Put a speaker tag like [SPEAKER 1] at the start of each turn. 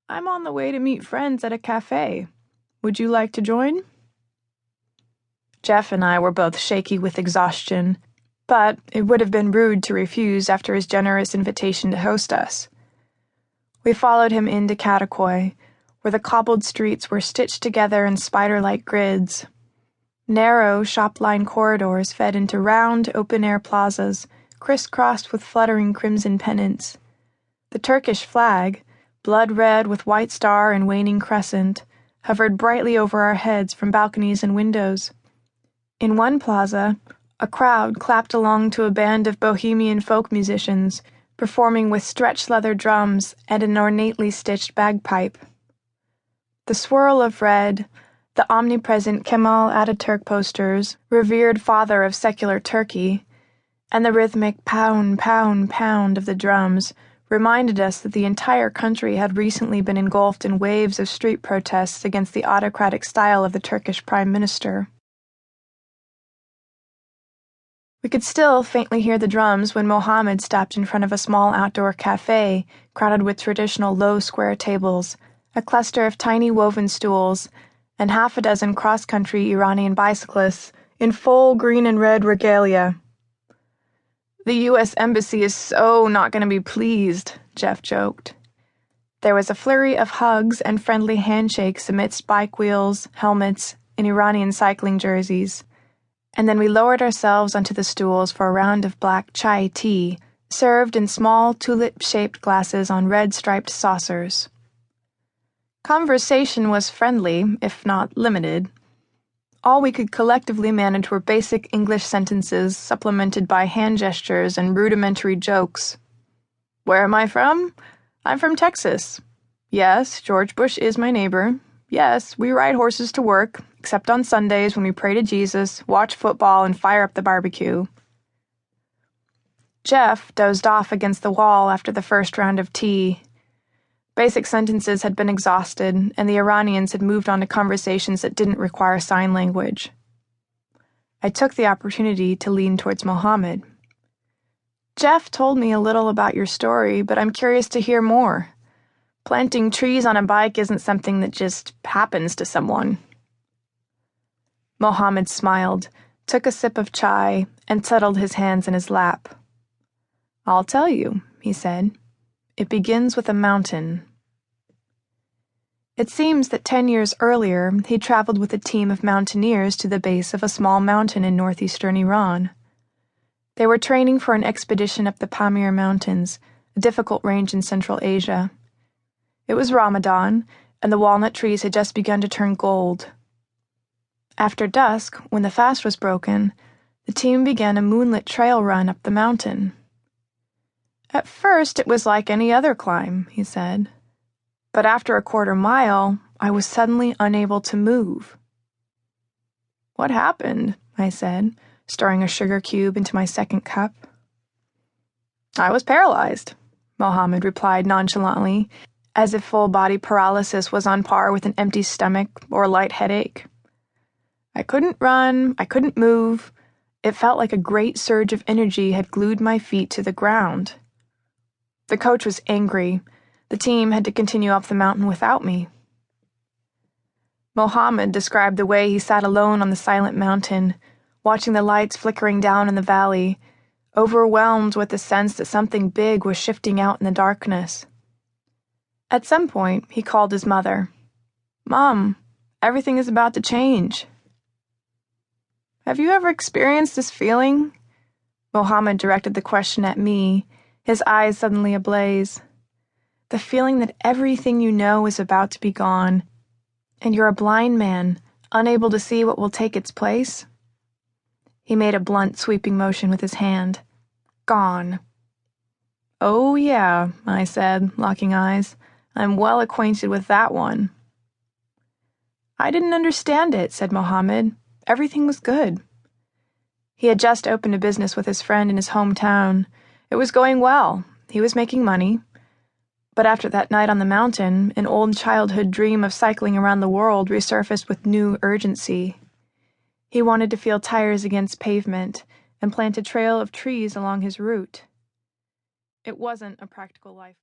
[SPEAKER 1] I'm on the way to meet friends at a cafe. Would you like to join? Jeff and I were both shaky with exhaustion, but it would have been rude to refuse after his generous invitation to host us. We followed him into Catacoi, where the cobbled streets were stitched together in spider-like grids. Narrow, shop-lined corridors fed into round, open-air plazas, crisscrossed with fluttering crimson pennants. The Turkish flag, blood-red with white star and waning crescent, hovered brightly over our heads from balconies and windows. In one plaza, a crowd clapped along to a band of bohemian folk musicians, performing with stretched leather drums and an ornately stitched bagpipe. The swirl of red, the omnipresent Kemal Ataturk posters, revered father of secular Turkey, and the rhythmic pound, pound, pound of the drums reminded us that the entire country had recently been engulfed in waves of street protests against the autocratic style of the Turkish Prime Minister. We could still faintly hear the drums when Mohammed stopped in front of a small outdoor cafe crowded with traditional low square tables, a cluster of tiny woven stools, and half a dozen cross-country Iranian bicyclists in full green and red regalia. The U.S. Embassy is so not going to be pleased, Jeff joked. There was a flurry of hugs and friendly handshakes amidst bike wheels, helmets, and Iranian cycling jerseys, and then we lowered ourselves onto the stools for a round of black chai tea, served in small tulip-shaped glasses on red-striped saucers. Conversation was friendly, if not limited. All we could collectively manage were basic English sentences supplemented by hand gestures and rudimentary jokes. Where am I from? I'm from Texas. Yes, George Bush is my neighbor. Yes, we ride horses to work, except on Sundays when we pray to Jesus, watch football, and fire up the barbecue. Jeff dozed off against the wall after the first round of tea. Basic sentences had been exhausted, and the Iranians had moved on to conversations that didn't require sign language. I took the opportunity to lean towards Mohammed. Jeff told me a little about your story, but I'm curious to hear more. Planting trees on a bike isn't something that just happens to someone. Mohammed smiled, took a sip of chai, and settled his hands in his lap. I'll tell you, he said. It begins with a mountain. It seems that 10 years earlier, he traveled with a team of mountaineers to the base of a small mountain in northeastern Iran. They were training for an expedition up the Pamir Mountains, a difficult range in Central Asia. It was Ramadan, and the walnut trees had just begun to turn gold. After dusk, when the fast was broken, the team began a moonlit trail run up the mountain. At first, it was like any other climb, he said. But after a quarter mile, I was suddenly unable to move. What happened? I said, stirring a sugar cube into my second cup. I was paralyzed, Mohammed replied nonchalantly, as if full-body paralysis was on par with an empty stomach or a light headache. I couldn't run, I couldn't move. It felt like a great surge of energy had glued my feet to the ground. The coach was angry. The team had to continue up the mountain without me. Mohammed described the way he sat alone on the silent mountain, watching the lights flickering down in the valley, overwhelmed with the sense that something big was shifting out in the darkness. At some point, he called his mother. Mom, everything is about to change. Have you ever experienced this feeling? Mohammed directed the question at me, his eyes suddenly ablaze. The feeling that everything you know is about to be gone, and you're a blind man, unable to see what will take its place? He made a blunt, sweeping motion with his hand. Gone. Oh, yeah, I said, locking eyes. I'm well acquainted with that one. I didn't understand it, said Mohammed. Everything was good. He had just opened a business with his friend in his hometown. It was going well. He was making money. But after that night on the mountain, an old childhood dream of cycling around the world resurfaced with new urgency. He wanted to feel tires against pavement and plant a trail of trees along his route. It wasn't a practical life.